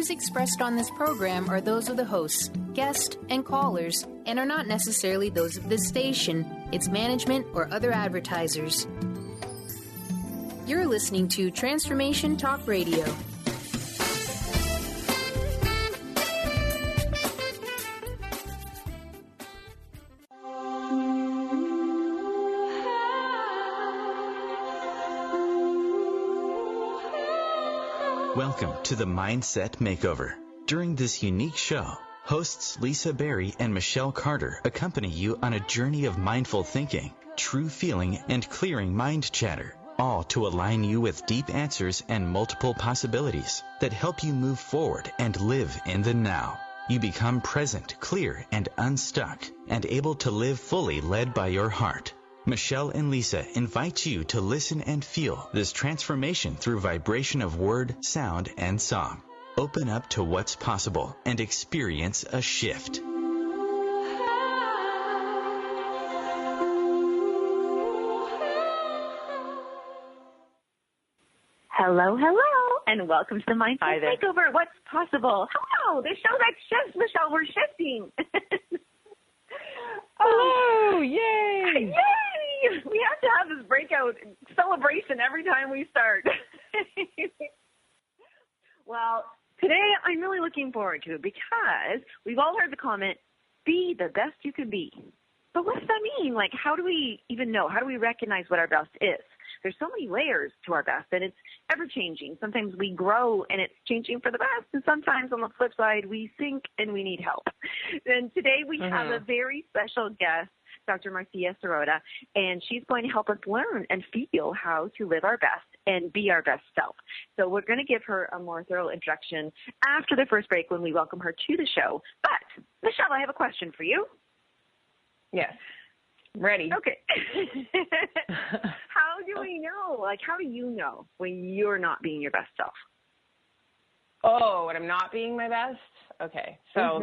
views expressed on this program are those of the hosts, guests, and callers, and are not necessarily those of this station, its management, or other advertisers. You're listening to Transformation Talk Radio. Welcome to the Mindset Makeover. During this unique show, hosts Lisa Berry and Michelle Carter accompany you on a journey of mindful thinking, true feeling, and clearing mind chatter, all to align you with deep answers and multiple possibilities that help you move forward and live in the now. You become present, clear, and unstuck, and able to live fully led by your heart. Michelle and Lisa invite you to listen and feel this transformation through vibration of word, sound, and song. Open up to what's possible and experience a shift. Hello, and welcome to the Mindset Makeover. What's possible? Hello, the show that shifts, Michelle. We're shifting. Hello, yay! Yay! We have to have this breakout celebration every time we start. Well, today I'm really looking forward to it because we've all heard the comment, be the best you can be. But what does that mean? Like, how do we even know? How do we recognize what our best is? There's so many layers to our best, and it's ever-changing. Sometimes we grow, and it's changing for the best, and sometimes on the flip side, we sink and we need help. And today we have a very special guest, Dr. Marcia Sirota, and she's going to help us learn and feel how to live our best and be our best self. So we're going to give her a more thorough introduction after the first break when we welcome her to the show. But, Michelle, I have a question for you. Yes. Ready. Okay. How do we know? Like, how do you know when you're not being your best self? Oh, when I'm not being my best? Okay. So,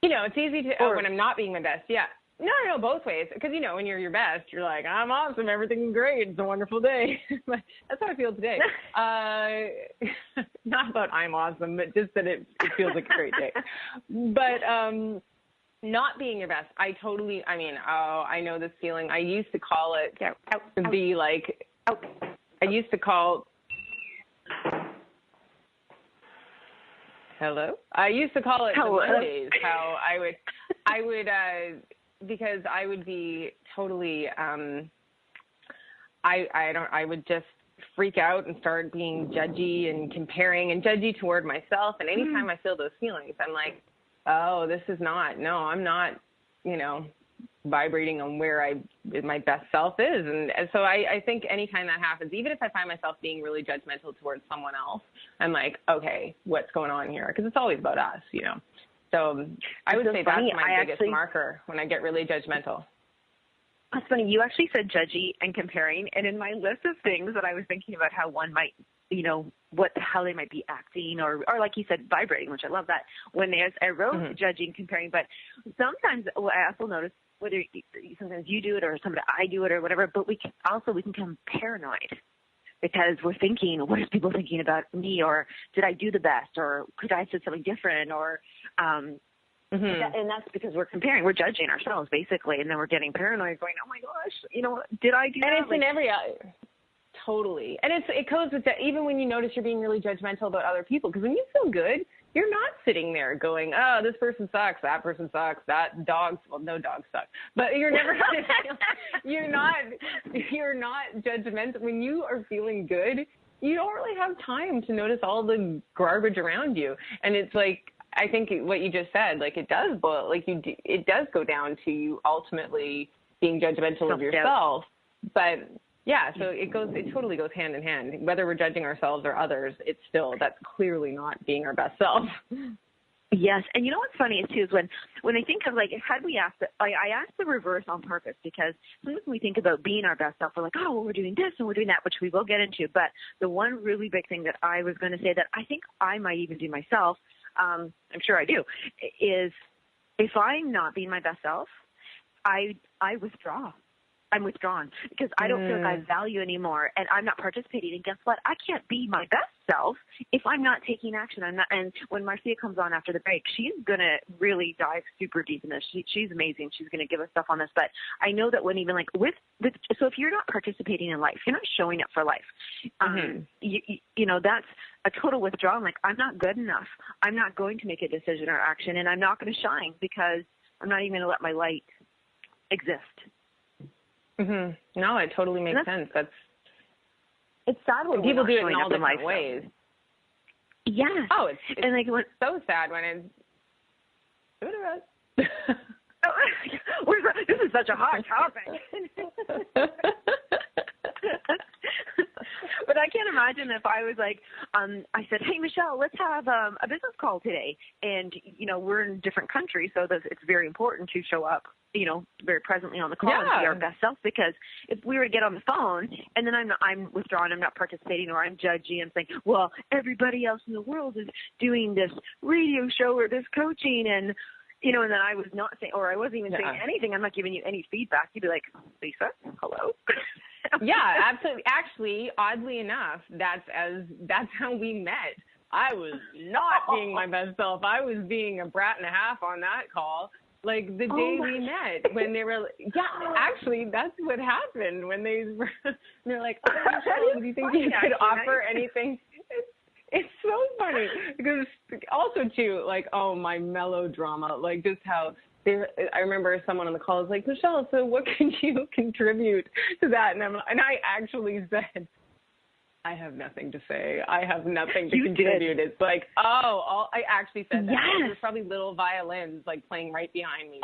it's easy to, when I'm not being my best, yeah. No, both ways. Because, when you're your best, you're like, I'm awesome, everything's great, it's a wonderful day. That's how I feel today. Not about I'm awesome, but just that it feels like a great day. But, not being your best, I know this feeling. I used to call it I used to call it the Mondays, how I would because I would be totally, I would just freak out and start being judgy and comparing and judgy toward myself. And anytime I feel those feelings, I'm like, oh, I'm not, vibrating on where my best self is. And so I think anytime that happens, even if I find myself being really judgmental towards someone else, I'm like, okay, what's going on here? Because it's always about us, So I would say that's my biggest marker when I get really judgmental. That's funny. You actually said judgy and comparing. And in my list of things that I was thinking about how one might, how they might be acting or like you said, vibrating, which I love that. When I wrote judging, comparing, but sometimes I also notice whether sometimes you do it or somebody I do it or whatever, but we can become paranoid because we're thinking, what are people thinking about me? Or did I do the best? Or could I have said something different? Or, and that's because we're comparing, we're judging ourselves basically. And then we're getting paranoid going, oh my gosh, did I do that? And it's in every, totally. And it goes with that, even when you notice you're being really judgmental about other people, because when you feel good, you're not sitting there going, oh, this person sucks, that person sucks, that dog, well, no dogs suck. But you're never, you're not judgmental. When you are feeling good, you don't really have time to notice all the garbage around you. And it's like, I think what you just said, like it does go down to you ultimately being judgmental of yourself. But yeah, so it totally goes hand in hand. Whether we're judging ourselves or others, that's clearly not being our best self. Yes, and you know what's funny too is when I think of I asked the reverse on purpose because sometimes when we think about being our best self, we're like, oh, well, we're doing this and we're doing that, which we will get into. But the one really big thing that I was going to say that I think I might even do myself, I'm sure I do, is if I'm not being my best self, I withdraw. I'm withdrawn because I don't feel like I have value anymore, and I'm not participating. And guess what? I can't be my best self if I'm not taking action. And when Marcia comes on after the break, she's going to really dive super deep in this. She's amazing. She's going to give us stuff on this. But I know that when even like so if you're not participating in life, you're not showing up for life, you know, that's a total withdrawal. Like, I'm not good enough. I'm not going to make a decision or action, and I'm not going to shine because I'm not even going to let my light exist. No, it totally makes sense. It's sad when people do it in all different ways. Yeah. Oh, it's and like so sad when it's. This is such a hot topic. But I can't imagine if I was like, I said, hey, Michelle, let's have a business call today. And, you know, we're in different countries, so it's very important to show up, you know, very presently on the call and be our best self. Because if we were to get on the phone and then I'm withdrawn, I'm not participating, or I'm judgy, I'm saying, well, everybody else in the world is doing this radio show or this coaching, and, you know, and then I was not saying, or I wasn't even saying anything. I'm not giving you any feedback. You'd be like, Lisa, hello. Yeah, absolutely. Actually, oddly enough, that's how we met. I was not being my best self. I was being a brat and a half on that call. Like the day we met, when they were, actually, that's what happened when they're like, oh, Michelle, do you think you could offer anything? It's so funny because also too, like, oh, my melodrama, like just how I remember someone on the call was like, Michelle, so what can you contribute to that? And I actually said, I have nothing to say. I have nothing to contribute. It's like, I actually said that. Yes. There's probably little violins like playing right behind me.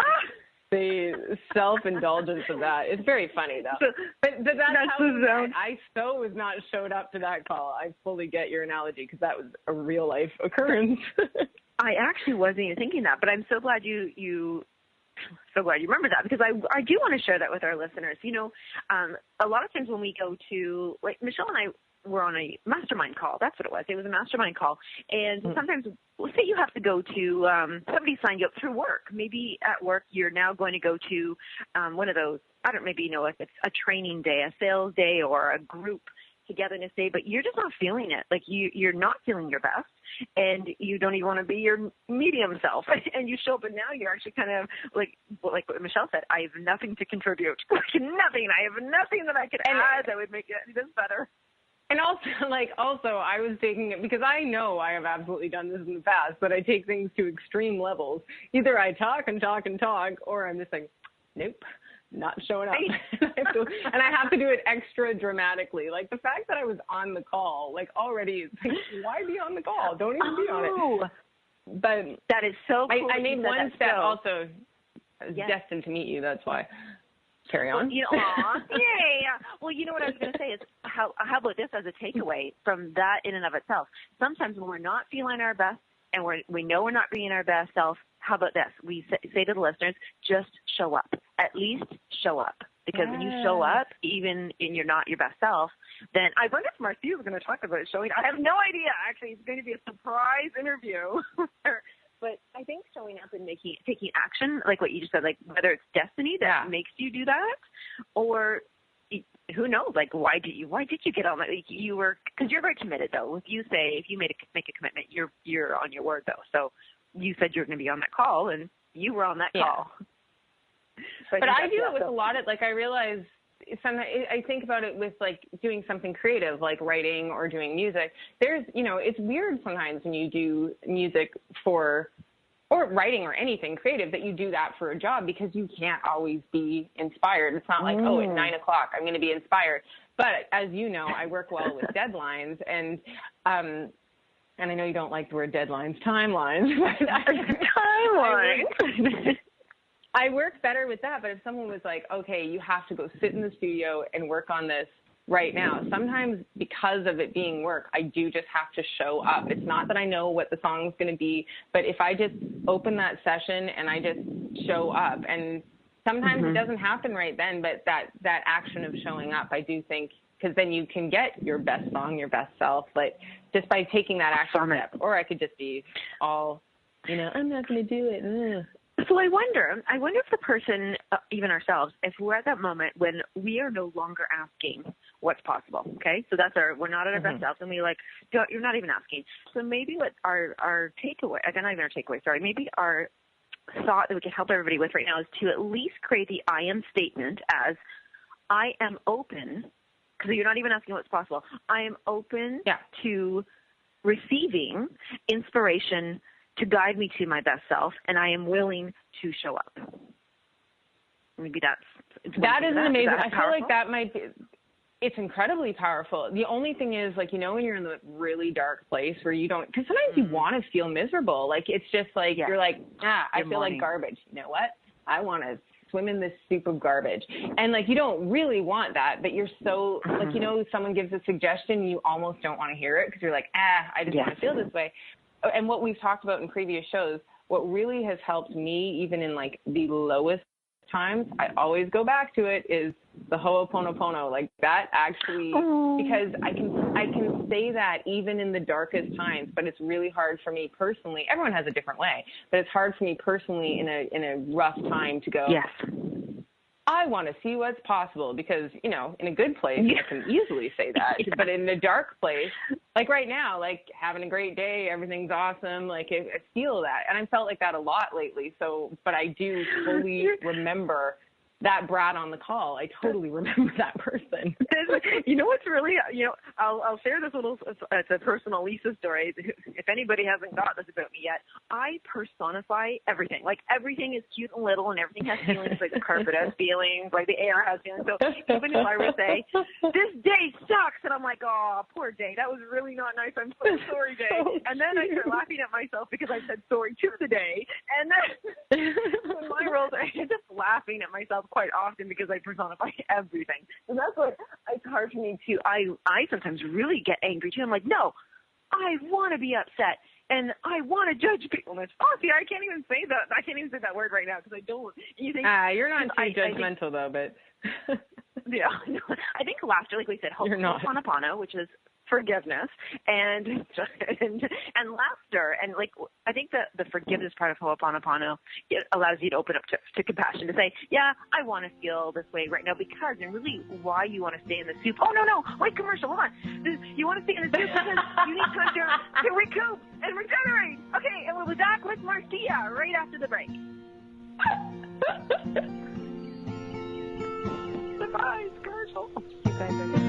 The self-indulgence of that. It's very funny though. But that's how I was not showed up to that call. I fully get your analogy because that was a real life occurrence. I actually wasn't even thinking that, but I'm so glad you remember that, because I do want to share that with our listeners. You know, a lot of times when we go to, like, Michelle and I were on a mastermind call. That's what it was. It was a mastermind call. And sometimes, let's say you have to go to, somebody signed you up through work. Maybe at work you're now going to go to one of those, I don't maybe know if it's a training day, a sales day, or a group togetherness day, but you're just not feeling it. Like you're not feeling your best, and you don't even want to be your medium self. And you show up, and now you're actually kind of like what Michelle said, I have nothing to contribute. Like nothing. I have nothing that I could add that would make this better. And also, I was taking it because I know I have absolutely done this in the past, but I take things to extreme levels. Either I talk and talk and talk, or I'm just like, nope, not showing up. And I have to do it extra dramatically. Like the fact that I was on the call, like already, it's like, why be on the call? Don't even be on it. But that is so cool. I made one step also. I was destined to meet you, that's why. Carry on. Well, yay. Well, you know what I was going to say is how about this as a takeaway from that in and of itself? Sometimes when we're not feeling our best and we know we're not being our best self, how about this? We say to the listeners, just show up. At least show up. Because when you show up, even in you're not your best self, then I wonder if Marcia is going to talk about showing. I have no idea. Actually, it's going to be a surprise interview. But I think showing up and taking action, like what you just said, like whether it's destiny that makes you do that, or who knows, like why did you get on that? Like you were, because you're very committed though. If you make a commitment, you're on your word though. So you said you're going to be on that call, and you were on that call. But I do it with a lot of, like, I realize sometimes I think about it with like doing something creative, like writing or doing music. There's, it's weird sometimes when you do music or writing or anything creative that you do that for a job, because you can't always be inspired. It's not like, at 9:00 I'm going to be inspired. But as you know, I work well with deadlines, and I know you don't like the word deadlines, timelines. But timelines. I work better with that, but if someone was like, okay, you have to go sit in the studio and work on this right now, sometimes because of it being work, I do just have to show up. It's not that I know what the song's going to be, but if I just open that session and I just show up, and sometimes it doesn't happen right then, but that action of showing up, I do think, because then you can get your best song, your best self, like just by taking that action step. Or I could just be all, I'm not going to do it. So I wonder if the person, even ourselves, if we're at that moment when we are no longer asking what's possible, okay? So we're not at our best selves, and you're not even asking. So maybe what our takeaway, again, not even our takeaway, sorry, maybe our thought that we can help everybody with right now is to at least create the I am statement as, I am open, because you're not even asking what's possible. I am open to receiving inspiration to guide me to my best self, and I am willing to show up. Maybe that is amazing. I feel like that might be, it's incredibly powerful. The only thing is, like, when you're in the really dark place where you don't, because sometimes you want to feel miserable. Like, it's just like, you're like, I feel like garbage. You know what? I want to swim in this soup of garbage. And, like, you don't really want that, but you're so, like, someone gives a suggestion, you almost don't want to hear it because you're like, I just want to feel this way. And what we've talked about in previous shows, what really has helped me, even in, like, the lowest times, I always go back to it, is the Ho'oponopono. Like, that actually, because I can say that even in the darkest times, but it's really hard for me personally. Everyone has a different way, but it's hard for me personally in a rough time to go, I want to see what's possible, because, in a good place, I can easily say that. But in a dark place, like right now, like having a great day, everything's awesome. Like, I feel that. And I felt like that a lot lately. So, but I do totally remember that brat on the call. I totally remember that person. What's really, I'll share this little, it's a personal Lisa story. If anybody hasn't got this about me yet, I personify everything. Like, everything is cute and little, and everything has feelings, like the carpet has feelings, like the air has feelings. So even if I were to say, this day sucks, and I'm like, oh, poor day, that was really not nice, I'm so sorry, day. And then I start laughing at myself because I said sorry to the day. And then in my world, I end up laughing at myself quite often because I personify everything. And that's what it's hard for me to, I sometimes really get angry too. I'm like, no, I want to be upset and I want to judge people. And I can't even say that. I can't even say that word right now because I don't. You think, you're not too judgmental though, but. Yeah, I think laughter, like we said, Ho'oponopono, which is forgiveness, and laughter, and like I think the forgiveness part of Ho'oponopono, it allows you to open up to compassion, to say, yeah, I want to feel this way right now because, and really why you want to stay in the soup. Oh no, wait, commercial, hold on. You want to stay in the soup because you need time to recoup and regenerate. Okay, and we'll be back with Marcia right after the break. Surprise commercial. You guys are good.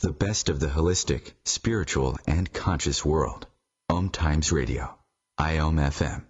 The best of the holistic, spiritual, and conscious world. Om Times Radio. IOM FM.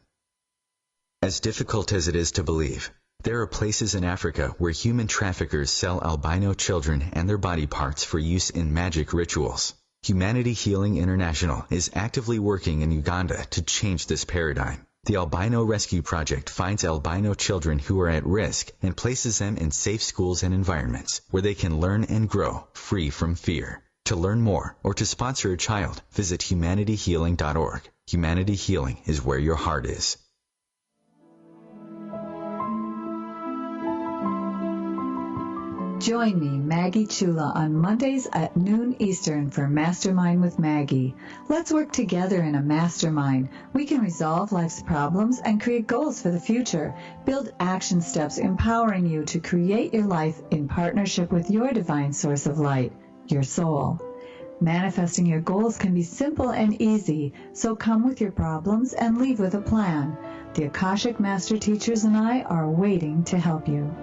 As difficult as it is to believe, there are places in Africa where human traffickers sell albino children and their body parts for use in magic rituals. Humanity Healing International is actively working in Uganda to change this paradigm. The Albino Rescue Project finds albino children who are at risk and places them in safe schools and environments where they can learn and grow free from fear. To learn more or to sponsor a child, visit humanityhealing.org. Humanity Healing is where your heart is. Join me, Maggie Chula, on Mondays at noon Eastern for Mastermind with Maggie. Let's work together in a mastermind. We can resolve life's problems and create goals for the future. Build action steps empowering you to create your life in partnership with your divine source of light, your soul. Manifesting your goals can be simple and easy, so come with your problems and leave with a plan. The Akashic Master Teachers and I are waiting to help you.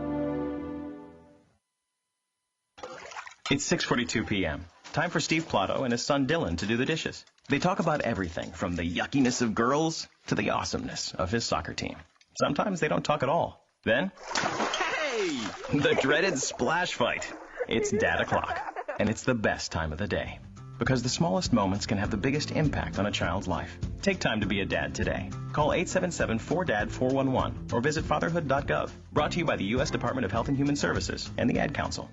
It's 6:42 p.m. Time for Steve Plato and his son Dylan to do the dishes. They talk about everything from the yuckiness of girls to the awesomeness of his soccer team. Sometimes they don't talk at all. Then, hey! The dreaded splash fight. It's Dad o'clock, and it's the best time of the day. Because the smallest moments can have the biggest impact on a child's life. Take time to be a dad today. Call 877-4DAD-411 or visit fatherhood.gov. Brought to you by the U.S. Department of Health and Human Services and the Ad Council.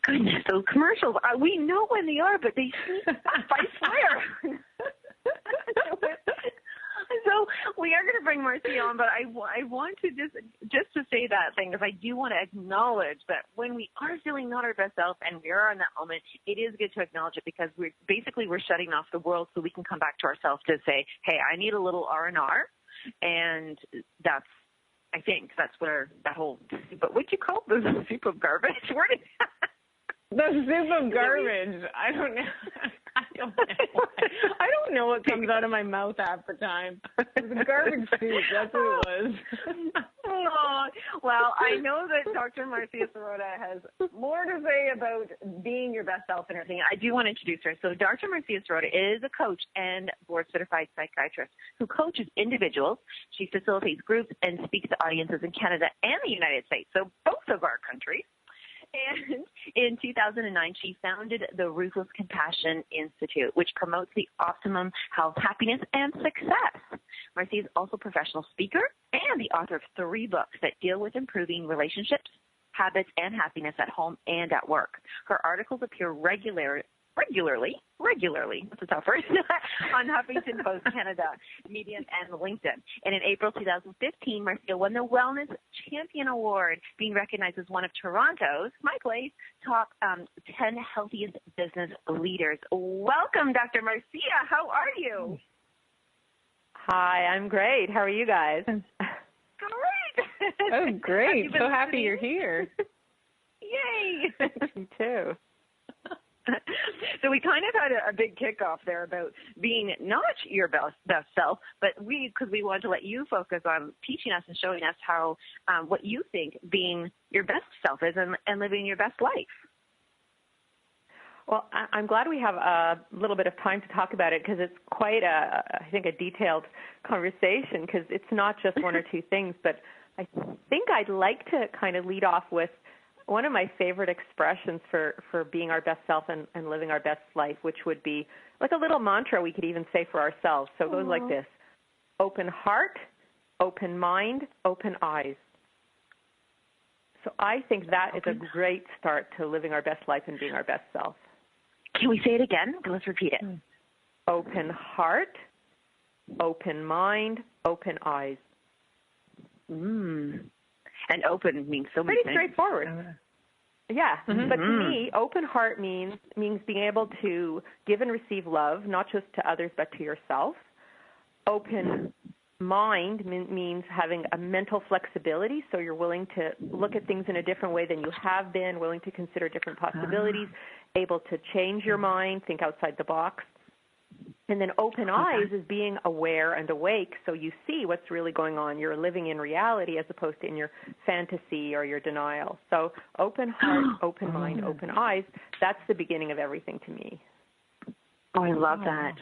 Goodness, those commercials, we know when they are, but they sneak up, I swear. We are going to bring Marcia on, but I want to just to say that thing, because I do want to acknowledge that when we are feeling not our best self and we are in that moment, it is good to acknowledge it, because we're shutting off the world so we can come back to ourselves to say, hey, I need a little R&R, and I think that's where that whole, but what'd you call it? The soup of garbage? The soup of garbage. I don't know. I don't know what comes out of my mouth half the time. It's a garbage soup. That's what it was. Oh, well, I know that Dr. Marcia Sirota has more to say about being your best self and everything. I do want to introduce her. So Dr. Marcia Sirota is a coach and board-certified psychiatrist who coaches individuals. She facilitates groups and speaks to audiences in Canada and the United States, so both of our countries. And in 2009, she founded the Ruthless Compasion Institute, which promotes the optimum health, happiness, and success. Marcia is also a professional speaker and the author of 3 books that deal with improving relationships, habits, and happiness at home and at work. Her articles appear regularly, that's a tough word, on Huffington Post Canada, Medium, and LinkedIn. And in April 2015, Marcia won the Wellness Champion Award, being recognized as one of Toronto's, Mike Lay's, top 10 healthiest business leaders. Welcome, Dr. Marcia. How are you? Hi, I'm great. How are you guys? Great. Oh, great. So happy you're here. Yay. Me too. So we kind of had a big kickoff there about being not your best self, but because we wanted to let you focus on teaching us and showing us how what you think being your best self is and living your best life. Well, I'm glad we have a little bit of time to talk about it, because it's quite I think a detailed conversation, because it's not just one or two things, but I think I'd like to kind of lead off with one of my favorite expressions for being our best self and living our best life, which would be like a little mantra we could even say for ourselves. So it goes like this: open heart, open mind, open eyes. So I think that is a great start to living our best life and being our best self. Can we say it again? Let's repeat it. Open heart, open mind, open eyes. And open means so many things. Pretty straightforward. Yeah, but to me, open heart means being able to give and receive love, not just to others but to yourself. Open mind means having a mental flexibility, so you're willing to look at things in a different way than you have been, willing to consider different possibilities, able to change your mind, think outside the box. And then open eyes is being aware and awake, so you see what's really going on. You're living in reality as opposed to in your fantasy or your denial. So open heart, open mind, open eyes, that's the beginning of everything to me. Oh, I love that.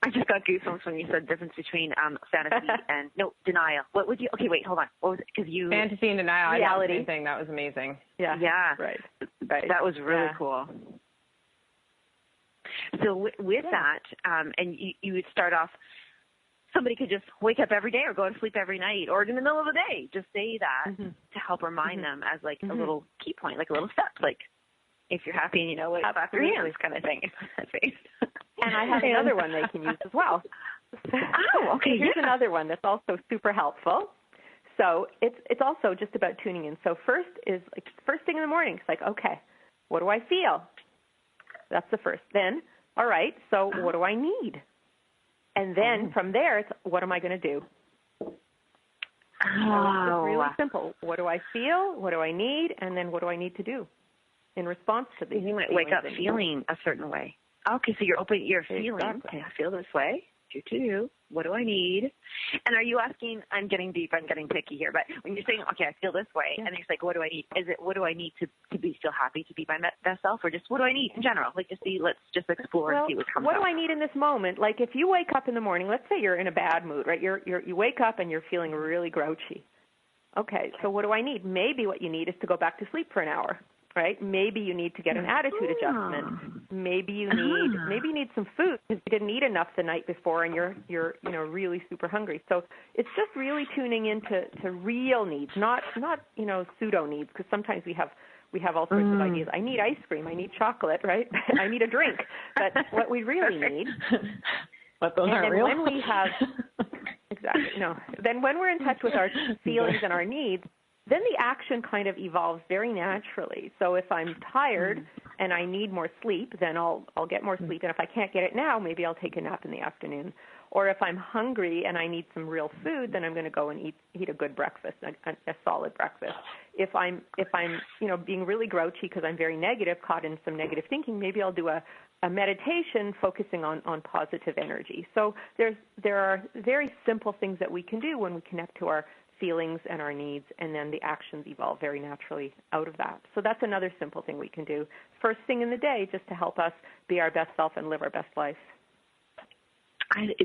I just got goosebumps when you said the difference between fantasy and, denial. What would you, okay, wait, hold on. What was it? Because you. Fantasy and denial. Reality. I did the same thing. That was amazing. Yeah. Right. That was really cool. So with that, and you would start off, somebody could just wake up every day or go to sleep every night or in the middle of the day, just say that to help remind them as like a little key point, like a little step, like if you're happy and you know what, clap your hands kind of thing. And I have another one they can use as well. Oh, okay. Here's another one that's also super helpful. So it's also just about tuning in. So first is like first thing in the morning. It's like, okay, what do I feel? That's the first. Then, all right, so what do I need? And then from there, it's what am I going to do? So it's really simple. What do I feel? What do I need? And then what do I need to do in response to these? You might wake up feeling a certain way. Okay, so you're feeling, okay, I feel this way. Do. What do I need? And are you asking, I'm getting deep, I'm getting picky here, but when you're saying, okay, I feel this way, and it's like, what do I need? Is it, what do I need to feel happy, to be my best self, or just what do I need in general? Like, let's just explore and see what comes up. What do I need in this moment? Like, if you wake up in the morning, let's say you're in a bad mood, right? You wake up and you're feeling really grouchy. Okay, so what do I need? Maybe what you need is to go back to sleep for an hour. Right? Maybe you need to get an attitude adjustment. Maybe you need some food because you didn't eat enough the night before and you're really super hungry. So it's just really tuning into real needs, not pseudo needs, because sometimes we have all sorts of ideas. I need ice cream, I need chocolate, right? I need a drink. But what we really need but those aren't real. When we have exactly. No. Then when we're in touch with our feelings and our needs, then the action kind of evolves very naturally. So if I'm tired and I need more sleep, then I'll get more sleep. And if I can't get it now, maybe I'll take a nap in the afternoon. Or if I'm hungry and I need some real food, then I'm going to go and eat a good breakfast, a solid breakfast. If I'm being really grouchy because I'm very negative, caught in some negative thinking, maybe I'll do a meditation focusing on positive energy. So there are very simple things that we can do when we connect to our feelings and our needs, and then the actions evolve very naturally out of that. So that's another simple thing we can do first thing in the day, just to help us be our best self and live our best life.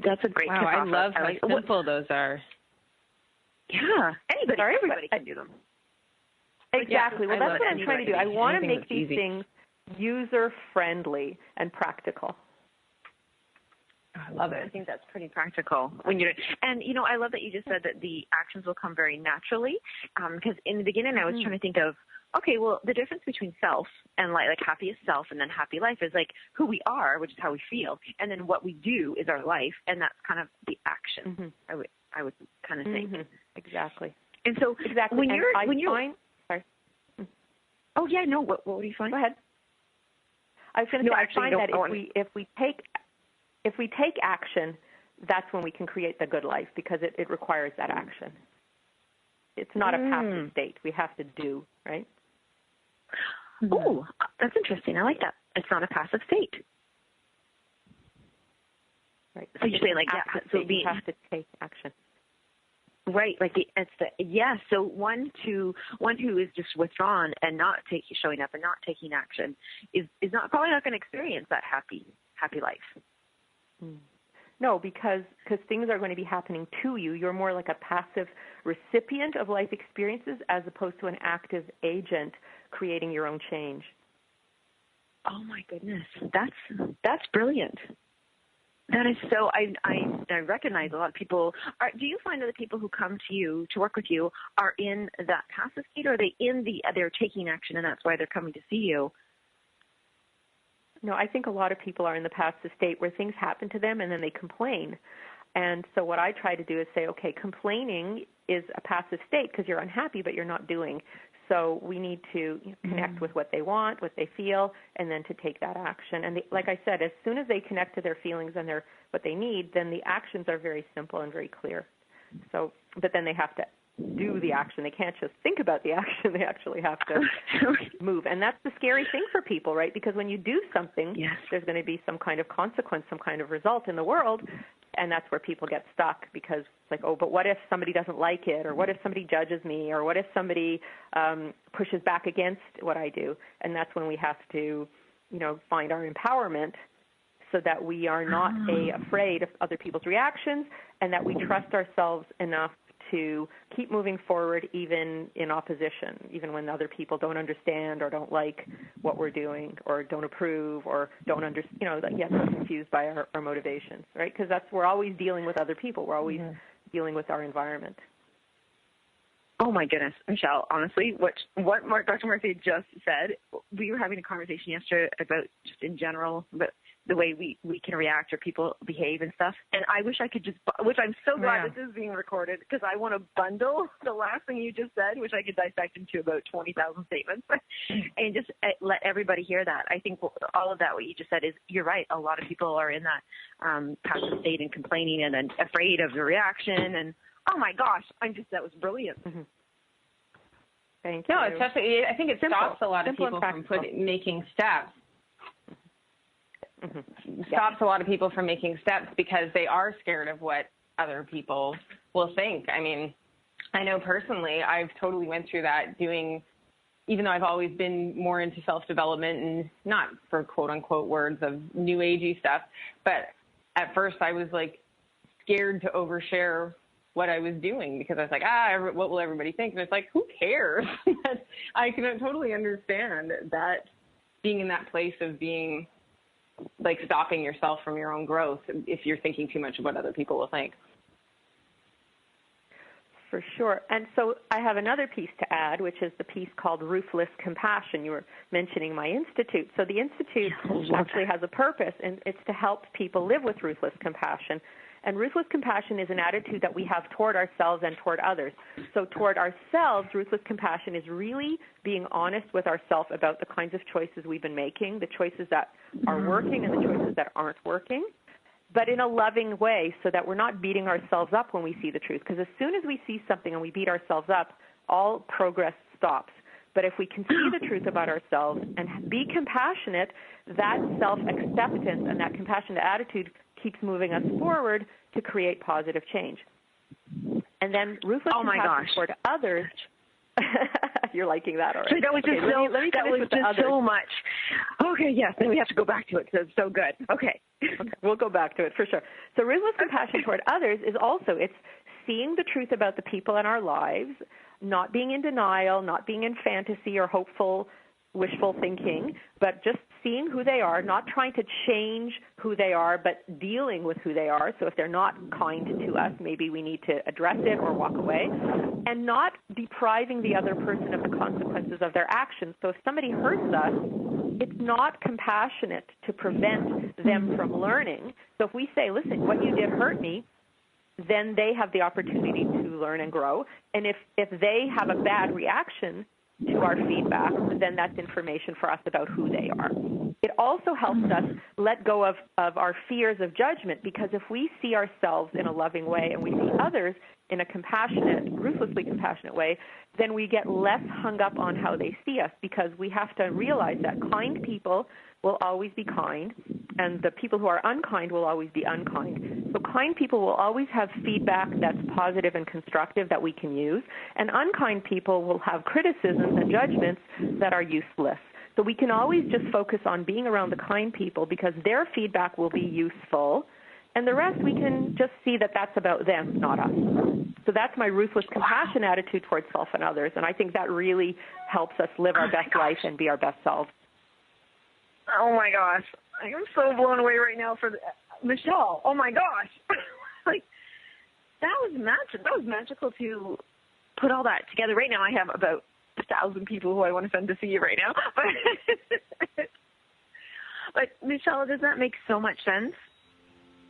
That's a great tip. I love how simple those are. Yeah, everybody can do them. Exactly. Well, that's what I'm trying to do. I want to make these easy. things user-friendly and practical. I love it. I think that's pretty practical. I love that you just said that the actions will come very naturally, because in the beginning I was trying to think of, okay, well, the difference between self and like happiest self and then happy life is like who we are, which is how we feel, and then what we do is our life, and that's kind of the action. I would kind of think. Exactly. And so exactly. Sorry. Oh yeah, no. What do you find? Go ahead. I was going to say, I find that if we take action, that's when we can create the good life, because it requires that action. It's not a passive state. We have to do, right? Oh, that's interesting. I like that. It's not a passive state. Right. So you're saying you have to take action. Right, So one who is just withdrawn and not showing up and not taking action is probably not going to experience that happy life. No, because things are going to be happening to you. You're more like a passive recipient of life experiences as opposed to an active agent creating your own change. Oh my goodness, that's brilliant. That is so. I recognize a lot of people. Do you find that the people who come to you to work with you are in that passive state, or are they they're taking action and that's why they're coming to see you? No, I think a lot of people are in the passive state where things happen to them and then they complain. And so what I try to do is say, okay, complaining is a passive state because you're unhappy, but you're not doing. So we need to connect with what they want, what they feel, and then to take that action. And like I said, as soon as they connect to their feelings and what they need, then the actions are very simple and very clear. So, but then they have to do the action. They can't just think about the action. They actually have to move. And that's the scary thing for people, right? Because when you do something, there's going to be some kind of consequence, some kind of result in the world. And that's where people get stuck, because it's like, oh, but what if somebody doesn't like it? Or what if somebody judges me? Or what if somebody pushes back against what I do? And that's when we have to, find our empowerment so that we are not afraid of other people's reactions, and that we trust ourselves enough to keep moving forward even in opposition, even when other people don't understand or don't like what we're doing or don't approve or don't understand, get confused by our motivations, right? Because we're always dealing with other people. We're always dealing with our environment. Oh, my goodness, Michelle, honestly, what Dr. Murphy just said, we were having a conversation yesterday about just in general, but the way we can react or people behave and stuff. And I wish I could which I'm so glad this is being recorded, because I want to bundle the last thing you just said, which I could dissect into about 20,000 statements, and just let everybody hear that. I think all of that, what you just said, is you're right. A lot of people are in that passive state and complaining and then afraid of the reaction. And, oh, my gosh, that was brilliant. Thank you. No, especially, I think it stops a lot of people from making steps. Stops a lot of people from making steps because they are scared of what other people will think. I mean, I know personally, I've totally went through that even though I've always been more into self-development and not for quote-unquote words of new agey stuff, but at first I was like scared to overshare what I was doing because I was like, what will everybody think? And it's like, who cares? I can totally understand that being in that place of being like stopping yourself from your own growth if you're thinking too much of what other people will think. For sure. And so I have another piece to add, which is the piece called Ruthless Compassion. You were mentioning my institute. So the institute actually has a purpose, and it's to help people live with ruthless compassion. And ruthless compassion is an attitude that we have toward ourselves and toward others. So toward ourselves, ruthless compassion is really being honest with ourselves about the kinds of choices we've been making, the choices that are working and the choices that aren't working, but in a loving way so that we're not beating ourselves up when we see the truth. Because as soon as we see something and we beat ourselves up, all progress stops. But if we can see the truth about ourselves and be compassionate, that self-acceptance and that compassionate attitude keeps moving us forward to create positive change. And then ruthless compassion toward others. You're liking that already. So that was just so much. Okay, yes, then we have to go back to it because it's so good. Okay, we'll go back to it for sure. So ruthless compassion toward others is also, it's seeing the truth about the people in our lives, not being in denial, not being in fantasy or hopeful, wishful thinking, but just seeing who they are, not trying to change who they are, but dealing with who they are. So if they're not kind to us, maybe we need to address it or walk away, and not depriving the other person of the consequences of their actions. So if somebody hurts us, it's not compassionate to prevent them from learning. So if we say, listen, what you did hurt me, then they have the opportunity to learn and grow. And if they have a bad reaction to our feedback, then that's information for us about who they are. It also helps us let go of our fears of judgment, because if we see ourselves in a loving way and we see others in a compassionate, ruthlessly compassionate way, then we get less hung up on how they see us, because we have to realize that kind people will always be kind, and the people who are unkind will always be unkind. So kind people will always have feedback that's positive and constructive that we can use, and unkind people will have criticisms and judgments that are useless. So we can always just focus on being around the kind people, because their feedback will be useful, and the rest we can just see that that's about them, not us. So that's my ruthless compassion attitude towards self and others, and I think that really helps us live our best life and be our best selves. Oh, my gosh. I'm so blown away right now for Michelle. Oh, my gosh. Like, that was magic. That was magical to put all that together. Right now I have about 1,000 people who I want to send to see you right now. But Michelle, does that make so much sense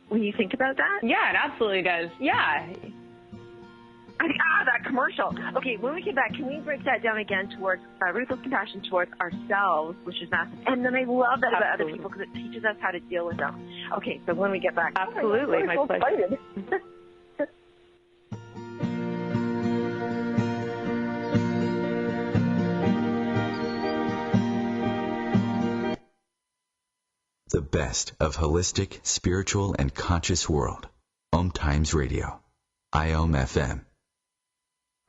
when you think about that? Yeah, it absolutely does. Yeah. That commercial. Okay, when we get back, can we break that down again towards ruthless compassion towards ourselves, which is massive. And then I love that about other people, because it teaches us how to deal with them. Okay, so when we get back. Absolutely, my pleasure. The best of holistic, spiritual, and conscious world. Om Times Radio. IOM FM.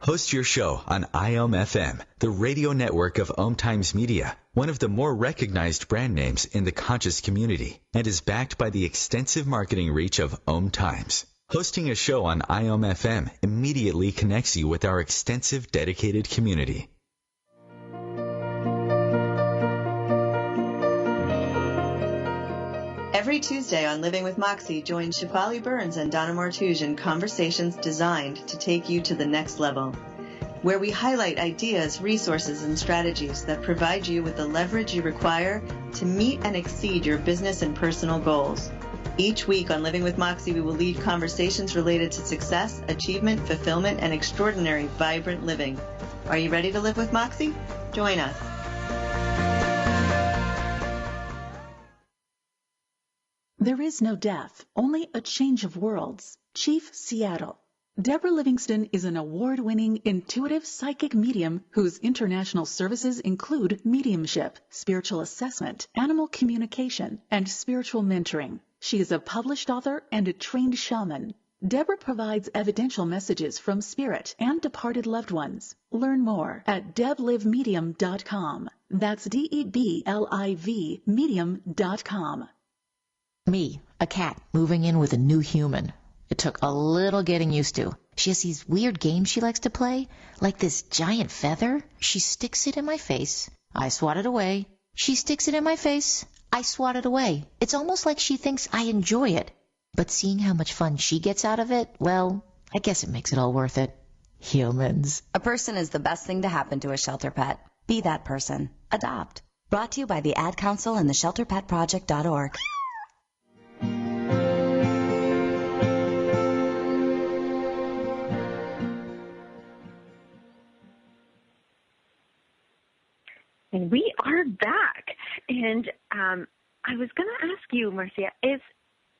Host your show on IOM FM, the radio network of Om Times Media, one of the more recognized brand names in the conscious community, and is backed by the extensive marketing reach of Om Times. Hosting a show on IOM FM immediately connects you with our extensive dedicated community. Every Tuesday on Living with Moxie, join Shefali Burns and Donna Martouge in conversations designed to take you to the next level, where we highlight ideas, resources, and strategies that provide you with the leverage you require to meet and exceed your business and personal goals. Each week on Living with Moxie, we will lead conversations related to success, achievement, fulfillment, and extraordinary, vibrant living. Are you ready to live with Moxie? Join us. There is no death, only a change of worlds. Chief Seattle. Deborah Livingston is an award-winning intuitive psychic medium whose international services include mediumship, spiritual assessment, animal communication, and spiritual mentoring. She is a published author and a trained shaman. Deborah provides evidential messages from spirit and departed loved ones. Learn more at deblivemedium.com. That's DEBLIV medium.com. Me, a cat, moving in with a new human. It took a little getting used to. She has these weird games she likes to play, like this giant feather. She sticks it in my face. I swat it away. She sticks it in my face. I swat it away. It's almost like she thinks I enjoy it. But seeing how much fun she gets out of it, well, I guess it makes it all worth it. Humans. A person is the best thing to happen to a shelter pet. Be that person. Adopt. Brought to you by the Ad Council and the ShelterPetProject.org. And I was going to ask you, Marcia,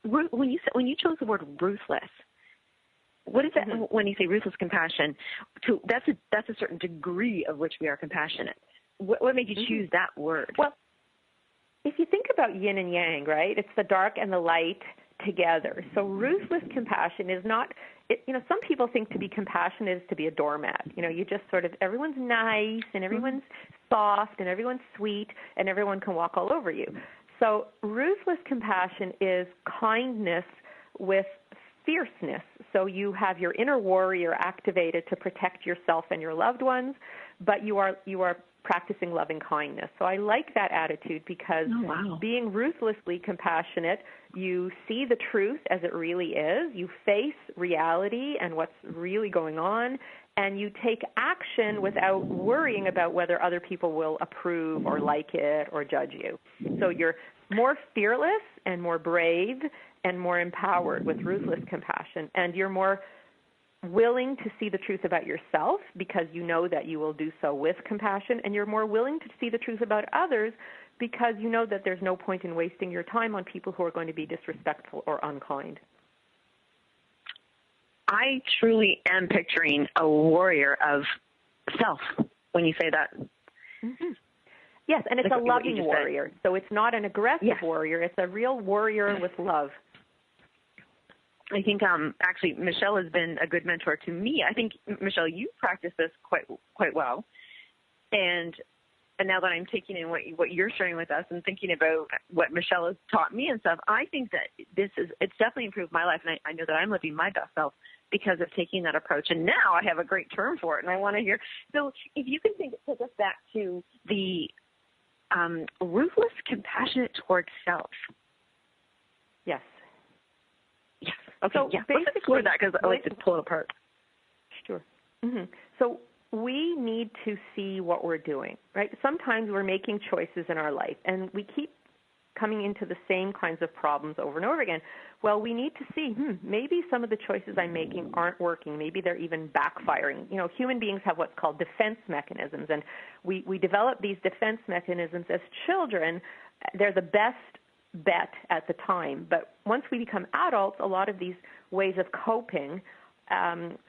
when you chose the word ruthless, what is that when you say ruthless compassion? That's a certain degree of which we are compassionate. What made you choose that word? Well, if you think about yin and yang, right, it's the dark and the light together. So ruthless compassion is not, some people think to be compassionate is to be a doormat. You just sort of, everyone's nice and everyone's soft and everyone's sweet and everyone can walk all over you. So ruthless compassion is kindness with fierceness. So you have your inner warrior activated to protect yourself and your loved ones, but you are practicing loving kindness. So I like that attitude because being ruthlessly compassionate, you see the truth as it really is, you face reality and what's really going on, and you take action without worrying about whether other people will approve or like it or judge you. So you're more fearless and more brave and more empowered with ruthless compassion, and you're more willing to see the truth about yourself because you know that you will do so with compassion, and you're more willing to see the truth about others because you know that there's no point in wasting your time on people who are going to be disrespectful or unkind. I truly am picturing a warrior of self when you say that. Mm-hmm. Yes, and it's a loving warrior. So it's not an aggressive warrior. It's a real warrior with love. I think actually Michelle has been a good mentor to me. I think, Michelle, you practice this quite well. And now that I'm taking in what you're sharing with us and thinking about what Michelle has taught me and stuff, I think that it's definitely improved my life. And I know that I'm living my best self because of taking that approach. And now I have a great term for it, and I want to hear. So if you can take us back to the ruthless, compassionate towards self. Yes. Yes. Okay. So let's explore that because I like to pull it apart. Sure. Mm-hmm. So we need to see what we're doing, right? Sometimes we're making choices in our life, and we keep coming into the same kinds of problems over and over again. Well, we need to see, maybe some of the choices I'm making aren't working. Maybe they're even backfiring. Human beings have what's called defense mechanisms, and we develop these defense mechanisms as children. They're the best bet at the time. But once we become adults, a lot of these ways of coping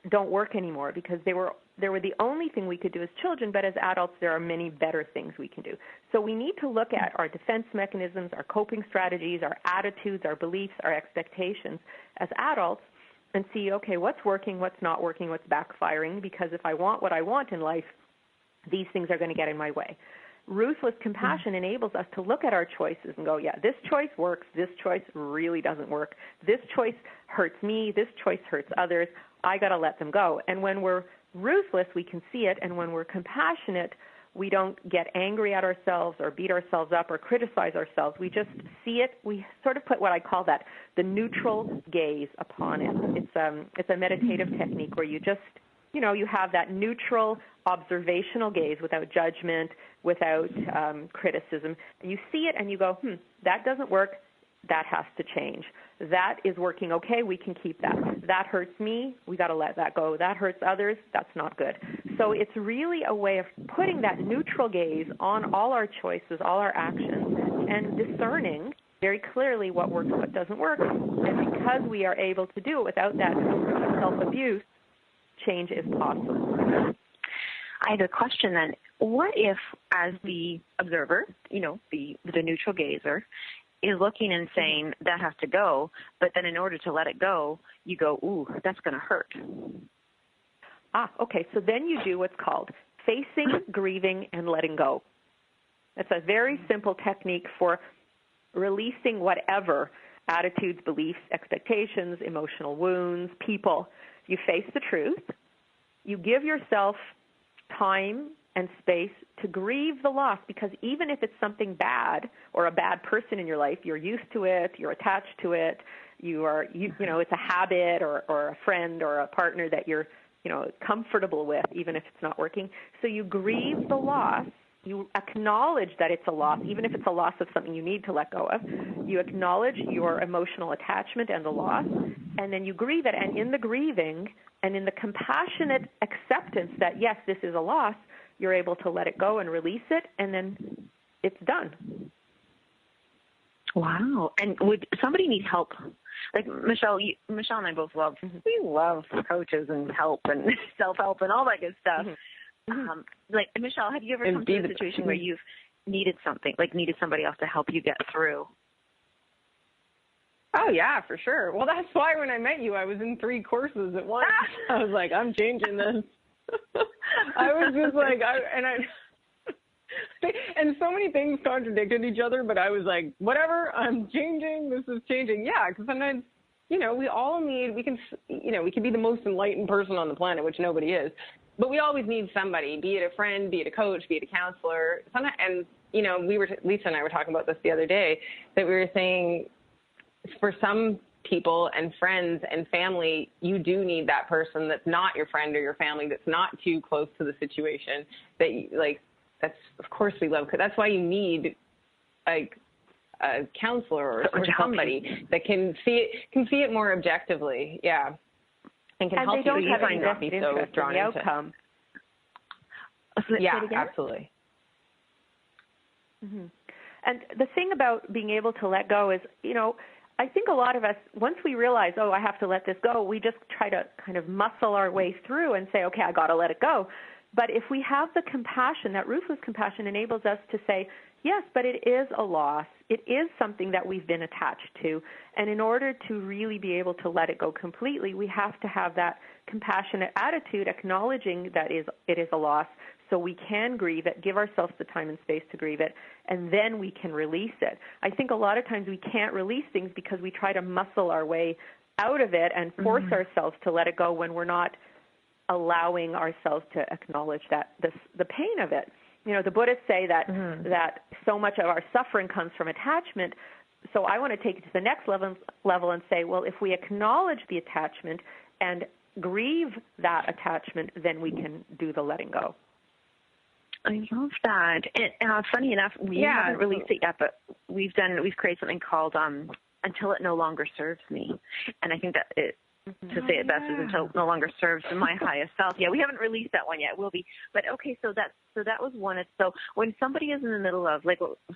don't work anymore because they were the only thing we could do as children, but as adults there are many better things we can do. So we need to look at our defense mechanisms, our coping strategies, our attitudes, our beliefs, our expectations as adults and see, okay, what's working, what's not working, what's backfiring, because if I want what I want in life, these things are going to get in my way. Ruthless compassion enables us to look at our choices and go, yeah, this choice works, this choice really doesn't work, this choice hurts me, this choice hurts others, I got to let them go. And when we're ruthless, we can see it, and when we're compassionate, we don't get angry at ourselves or beat ourselves up or criticize ourselves. We just see it. We sort of put what I call the neutral gaze upon it. It's a meditative technique where you just, you have that neutral observational gaze without judgment, without criticism. And you see it and you go, that doesn't work. That has to change. That is working okay. We can keep that. That hurts me. We got to let that go. That hurts others. That's not good. So it's really a way of putting that neutral gaze on all our choices, all our actions, and discerning very clearly what works, what doesn't work. And because we are able to do it without that self-abuse, change is possible. I have a question then. What if, as the observer, the neutral gazer, is looking and saying, that has to go, but then in order to let it go, you go, ooh, that's going to hurt. Okay. So then you do what's called facing, grieving, and letting go. It's a very simple technique for releasing whatever attitudes, beliefs, expectations, emotional wounds, people. You face the truth. You give yourself time and space to grieve the loss, because even if it's something bad or a bad person in your life, you're used to it, you're attached to it, it's a habit or a friend or a partner that you're, comfortable with, even if it's not working. So you grieve the loss. You acknowledge that it's a loss, even if it's a loss of something you need to let go of. You acknowledge your emotional attachment and the loss, and then you grieve it. And in the grieving and in the compassionate acceptance that, yes, this is a loss, you're able to let it go and release it, and then it's done. Wow. And would somebody need help? Like Michelle and I both love, we love coaches and help and self-help and all that good stuff. Like, Michelle, have you ever come to a situation where you've needed something, like needed somebody else to help you get through? Oh, yeah, for sure. Well, that's why when I met you, I was in 3 courses at once. I was like, I'm changing this. I was just like, and so many things contradicted each other, but I was like, whatever, I'm changing, this is changing. Yeah, because sometimes, we all need, we can be the most enlightened person on the planet, which nobody is, but we always need somebody, be it a friend, be it a coach, be it a counselor. And, Lisa and I were talking about this the other day, that we were saying for some people and friends and family, you do need that person that's not your friend or your family, that's not too close to the situation, that's, of course, we love. That's why you need a counselor or somebody that can see it more objectively. Yeah, and can help you not be so drawn into outcome. Yeah, absolutely. Mm-hmm. And the thing about being able to let go is, I think a lot of us, once we realize, I have to let this go, we just try to kind of muscle our way through and say, okay, I got to let it go. But if we have the compassion, that ruthless compassion enables us to say, yes, but it is a loss. It is something that we've been attached to. And in order to really be able to let it go completely, we have to have that compassionate attitude, acknowledging that it is a loss, so we can grieve it, give ourselves the time and space to grieve it, and then we can release it. I think a lot of times we can't release things because we try to muscle our way out of it and force ourselves to let it go when we're not allowing ourselves to acknowledge the pain of it. The Buddhists say that that so much of our suffering comes from attachment. So I want to take it to the next level and say, well, if we acknowledge the attachment and grieve that attachment, then we can do the letting go. I love that. And funny enough, we haven't released it yet, but we've created something called Until It No Longer Serves Me. And I think that to say it best is until it no longer serves my highest self. Yeah, we haven't released that one yet. We'll be. But okay, so that was one. So when somebody is in the middle of,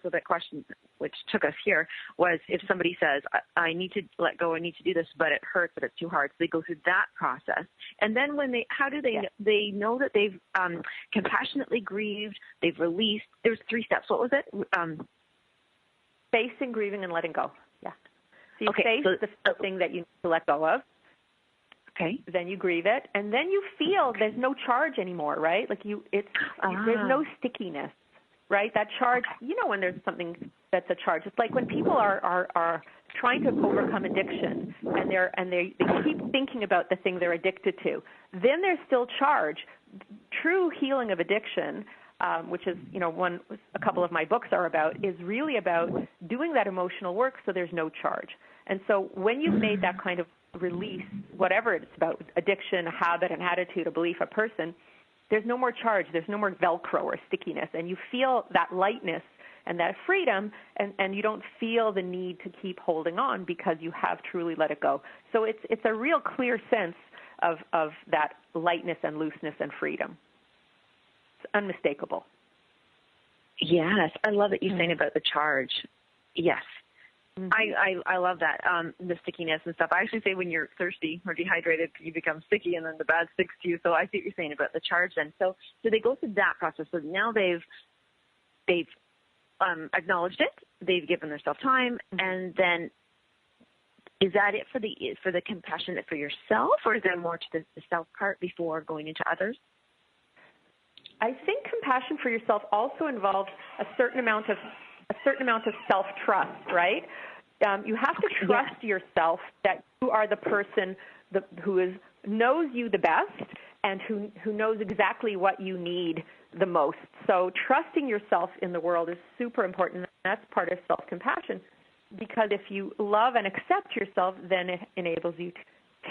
so that question which took us here was, if somebody says, I need to let go, I need to do this, but it hurts, but it's too hard. So they go through that process. And then how do they know that they've compassionately grieved, they've released? There's 3 steps. What was it? Facing, grieving, and letting go. Yeah. So you face the thing that you need to let go of. Okay. Then you grieve it, and then you feel there's no charge anymore, right? There's no stickiness, right? That charge, when there's something that's a charge. It's like when people are trying to overcome addiction, and they keep thinking about the thing they're addicted to. Then there's still charge. True healing of addiction, which is a couple of my books are about, is really about doing that emotional work so there's no charge. And so when you've made that kind of release, whatever it's about, addiction, a habit, an attitude, a belief, a person, there's no more charge, there's no more Velcro or stickiness, and you feel that lightness and that freedom, and you don't feel the need to keep holding on because you have truly let it go. So it's a real clear sense of that lightness and looseness and freedom. It's unmistakable. Yes, I love that you're saying about the charge. Yes. I love that, the stickiness and stuff. I actually say when you're thirsty or dehydrated, you become sticky, and then the bad sticks to you. So I see what you're saying about the charge then. So they go through that process. So now they've acknowledged it. They've given themselves time, and then is that it for the compassion for yourself, or is there more to the self part before going into others? I think compassion for yourself also involves a certain amount of self-trust, right? You have to trust yourself that you are the person who knows you the best and who knows exactly what you need the most. So trusting yourself in the world is super important, and that's part of self-compassion, because if you love and accept yourself, then it enables you to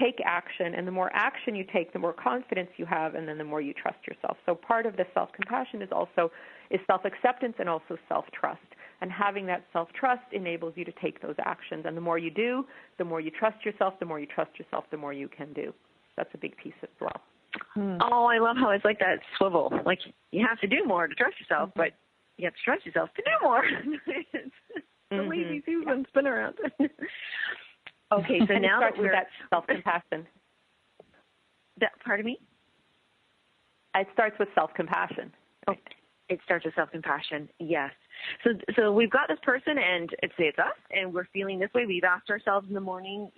take action, and the more action you take, the more confidence you have, and then the more you trust yourself. So part of the self-compassion is self-acceptance and also self-trust. And having that self-trust enables you to take those actions. And the more you do, the more you trust yourself, the more you trust yourself, the more you can do. That's a big piece as well. Oh, I love how it's like that swivel. Like, you have to do more to trust yourself, but you have to trust yourself to do more. The lazy Susan, spin around. Okay, so and now it starts with that self-compassion. Pardon me? It starts with self-compassion. Right? It starts with self-compassion, yes. So we've got this person, and it's us, and we're feeling this way. We've asked ourselves in the morning,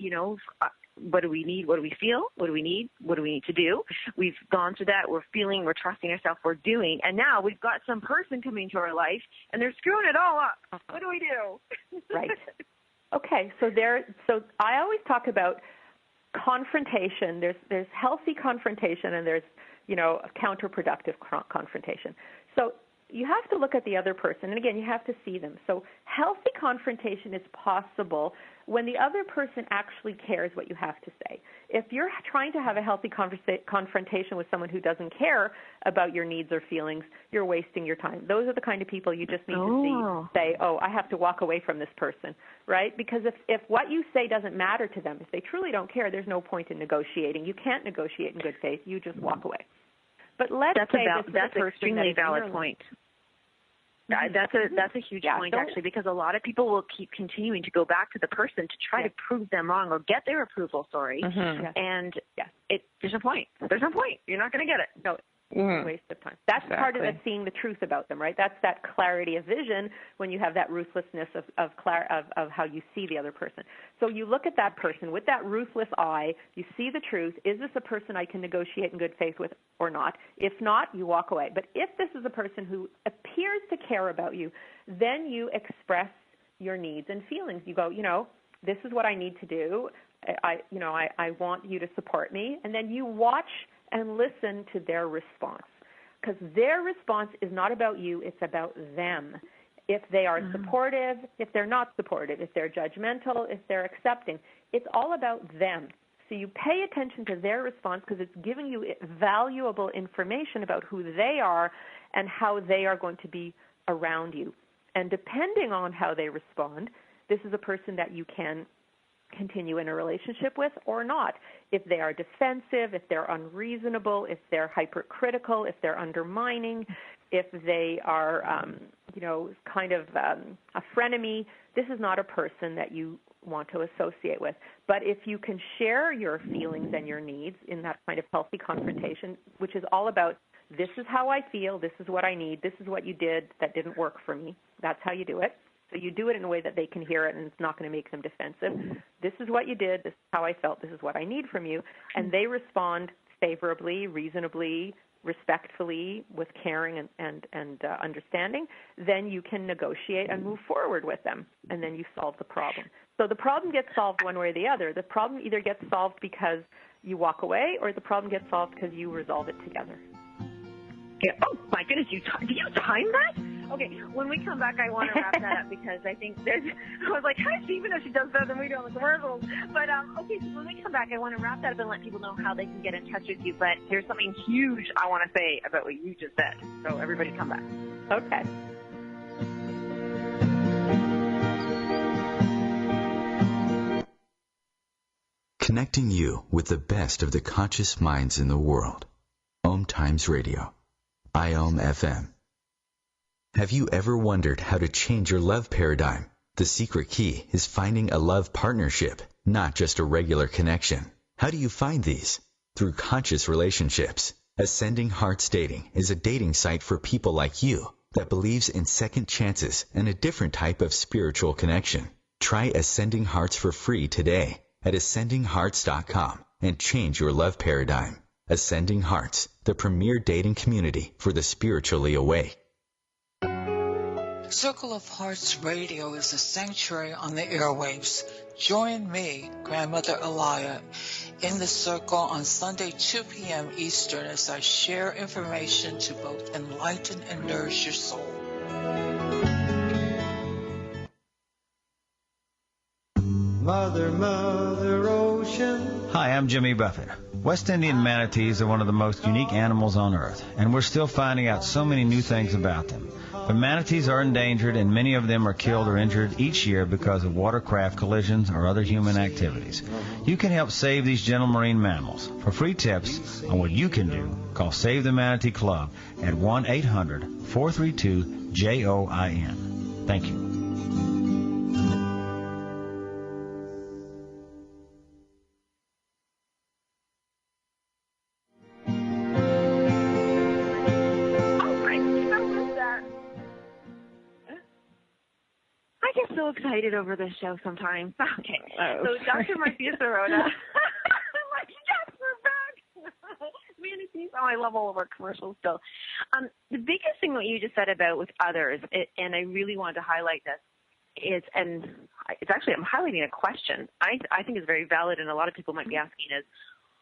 what do we need? What do we feel? What do we need? What do we need to do? We've gone through that. We're feeling, we're trusting ourselves, we're doing. And now we've got some person coming into our life, and they're screwing it all up. What do we do? Right. Okay, so I always talk about confrontation. There's healthy confrontation, and there's, counterproductive confrontation. So you have to look at the other person, and again, you have to see them. So healthy confrontation is possible when the other person actually cares what you have to say. If you're trying to have a healthy confrontation with someone who doesn't care about your needs or feelings, you're wasting your time. Those are the kind of people you just need to say, I have to walk away from this person, right? Because if what you say doesn't matter to them, if they truly don't care, there's no point in negotiating. You can't negotiate in good faith. You just walk away. But that's an extremely valid point. That's a huge point, actually, because a lot of people will keep continuing to go back to the person to try to prove them wrong or get their approval, and there's no point. There's no point. You're not going to get it. No, it's a waste of time. That's part of it, seeing the truth about them, right? That's that clarity of vision when you have that ruthlessness of how you see the other person. So you look at that person with that ruthless eye, you see the truth. Is this a person I can negotiate in good faith with or not? If not, you walk away. But if this is a person who appears to care about you, then you express your needs and feelings. You go, this is what I need to do. I want you to support me. And then you watch and listen to their response, because their response is not about you, it's about them. If they are supportive, if they're not supportive, if they're judgmental, if they're accepting, it's all about them. So you pay attention to their response because it's giving you valuable information about who they are and how they are going to be around you. And depending on how they respond, this is a person that you can continue in a relationship with or not. If they are defensive, if they're unreasonable, if they're hypercritical, if they're undermining, if they are, kind of a frenemy, this is not a person that you want to associate with. But if you can share your feelings and your needs in that kind of healthy confrontation, which is all about, this is how I feel, this is what I need, this is what you did that didn't work for me, that's how you do it. So you do it in a way that they can hear it and it's not going to make them defensive. This is what you did. This is how I felt. This is what I need from you. And they respond favorably, reasonably, respectfully, with caring and understanding. Then you can negotiate and move forward with them. And then you solve the problem. So the problem gets solved one way or the other. The problem either gets solved because you walk away, or the problem gets solved because you resolve it together. Yeah. Oh, my goodness. Did you time that? Okay, when we come back, I want to wrap that up because I think I was like, hi, even though she does better than we do on the commercials. But, okay, so when we come back, I want to wrap that up and let people know how they can get in touch with you. But there's something huge I want to say about what you just said. So everybody come back. Okay. Connecting you with the best of the conscious minds in the world. Om Times Radio. IOM FM. Have you ever wondered how to change your love paradigm? The secret key is finding a love partnership, not just a regular connection. How do you find these? Through conscious relationships. Ascending Hearts Dating is a dating site for people like you that believes in second chances and a different type of spiritual connection. Try Ascending Hearts for free today at ascendinghearts.com and change your love paradigm. Ascending Hearts, the premier dating community for the spiritually awake. Circle of Hearts Radio is a sanctuary on the airwaves. Join me, Grandmother Elia, in the circle on Sunday, 2 p.m. Eastern as I share information to both enlighten and nourish your soul. Mother, Mother Ocean. Hi, I'm Jimmy Buffett. West Indian manatees are one of the most unique animals on Earth, and we're still finding out so many new things about them. But manatees are endangered, and many of them are killed or injured each year because of watercraft collisions or other human activities. You can help save these gentle marine mammals. For free tips on what you can do, call Save the Manatee Club at 1-800-432-JOIN. Thank you. so excited over this show sometimes. Okay. Oh. So Dr. Marcia Sirota. I'm like, yes, we're back. Manatees. Oh, I love all of our commercials still. The biggest thing that you just said about with others, and I really wanted to highlight this, is, and it's actually, I'm highlighting a question I think is very valid and a lot of people might be asking is,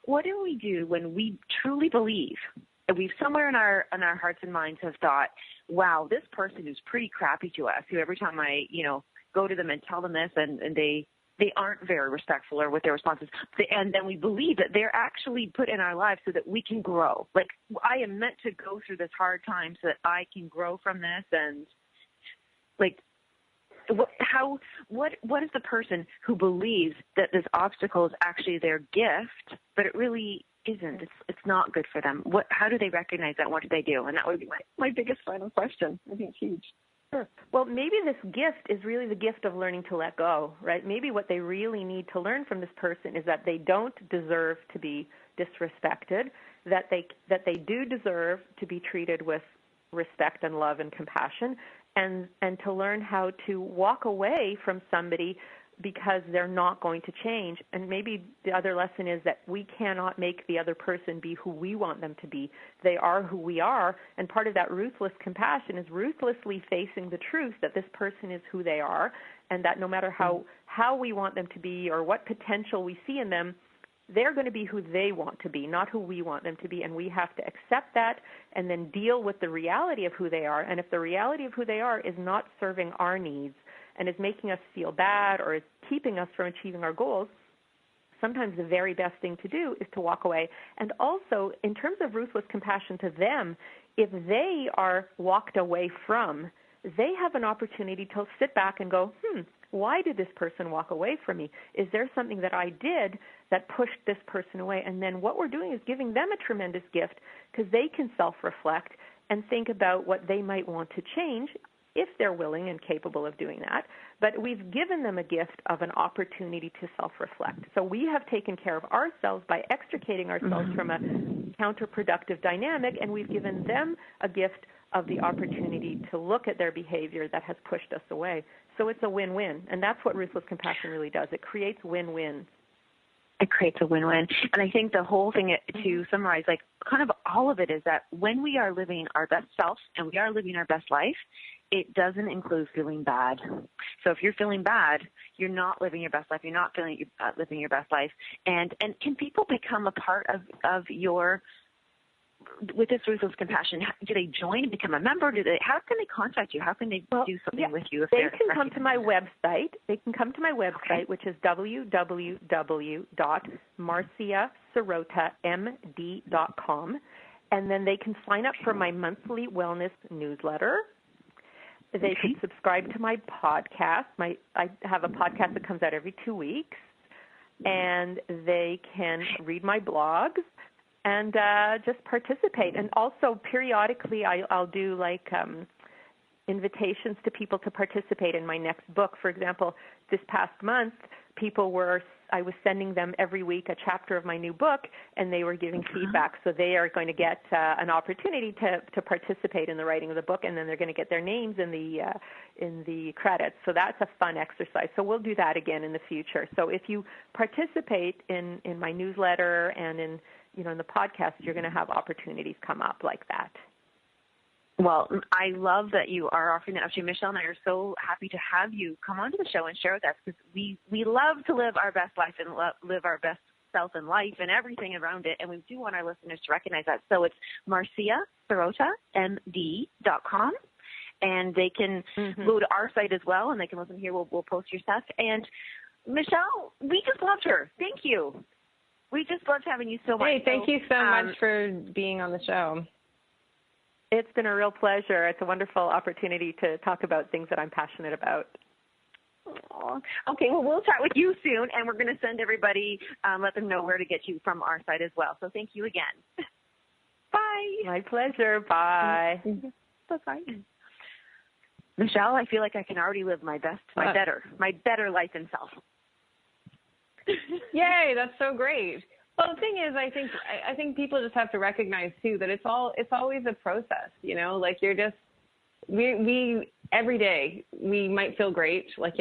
what do we do when we truly believe that we've somewhere in our hearts and minds have thought, wow, this person is pretty crappy to us, who every time I, go to them and tell them this and they aren't very respectful or with their responses. And then we believe that they're actually put in our lives so that we can grow. Like, I am meant to go through this hard time so that I can grow from this. And like, what is the person who believes that this obstacle is actually their gift, but it really isn't? It's not good for them. How do they recognize that? What do they do? And that would be my biggest final question. I think it's huge. Sure. Well, maybe this gift is really the gift of learning to let go, right? Maybe what they really need to learn from this person is that they don't deserve to be disrespected, that they do deserve to be treated with respect and love and compassion, and to learn how to walk away from somebody because they're not going to change. And maybe the other lesson is that we cannot make the other person be who we want them to be. They are who we are, and part of that ruthless compassion is ruthlessly facing the truth that this person is who they are, and that no matter how we want them to be or what potential we see in them, they're going to be who they want to be, not who we want them to be, and we have to accept that and then deal with the reality of who they are. And if the reality of who they are is not serving our needs and is making us feel bad or is keeping us from achieving our goals, sometimes the very best thing to do is to walk away. And also, in terms of ruthless compassion to them, if they are walked away from, they have an opportunity to sit back and go, why did this person walk away from me? Is there something that I did that pushed this person away? And then what we're doing is giving them a tremendous gift, because they can self-reflect and think about what they might want to change if they're willing and capable of doing that. But we've given them a gift of an opportunity to self-reflect. So we have taken care of ourselves by extricating ourselves from a counterproductive dynamic, and we've given them a gift of the opportunity to look at their behavior that has pushed us away. So it's a win-win, and that's what ruthless compassion really does. It creates win-win. It creates a win-win. And I think the whole thing, to summarize, like kind of all of it, is that when we are living our best self and we are living our best life, it doesn't include feeling bad. So if you're feeling bad, you're not living your best life. You're not living your best life. And can people become a part of your, with this ruthless compassion? Do they join and become a member? How can they contact you? How can they do something with you? They can come to my website. They can come to my website, which is www.marciasirotamd.com, and then they can sign up for my monthly wellness newsletter. They can subscribe to my podcast. I have a podcast that comes out every 2 weeks, and they can read my blogs and just participate. And also periodically I'll do like invitations to people to participate in my next book. For example, this past month, I was sending them every week a chapter of my new book, and they were giving feedback. So they are going to get an opportunity to participate in the writing of the book, and then they're going to get their names in the credits. So that's a fun exercise. So we'll do that again in the future. So if you participate in my newsletter and in the podcast, you're going to have opportunities come up like that. Well, I love that you are offering that option. Michelle and I are so happy to have you come onto the show and share with us, because we love to live our best life and live our best self in life and everything around it, and we do want our listeners to recognize that. So it's marciasirota.md.com, and they can go to our site as well, and they can listen here. We'll post your stuff. And Michelle, we just loved her. Thank you. We just loved having you so much. Hey, thank you so much for being on the show. It's been a real pleasure. It's a wonderful opportunity to talk about things that I'm passionate about. Aww. Okay, well, we'll chat with you soon, and we're going to send everybody, let them know where to get you from our site as well. So thank you again. Bye. My pleasure. Bye. Bye-bye. Michelle, I feel like I can already live my better life and self. Yay, that's so great. Well, the thing is, I think people just have to recognize too that it's always a process. Like we every day we might feel great, like,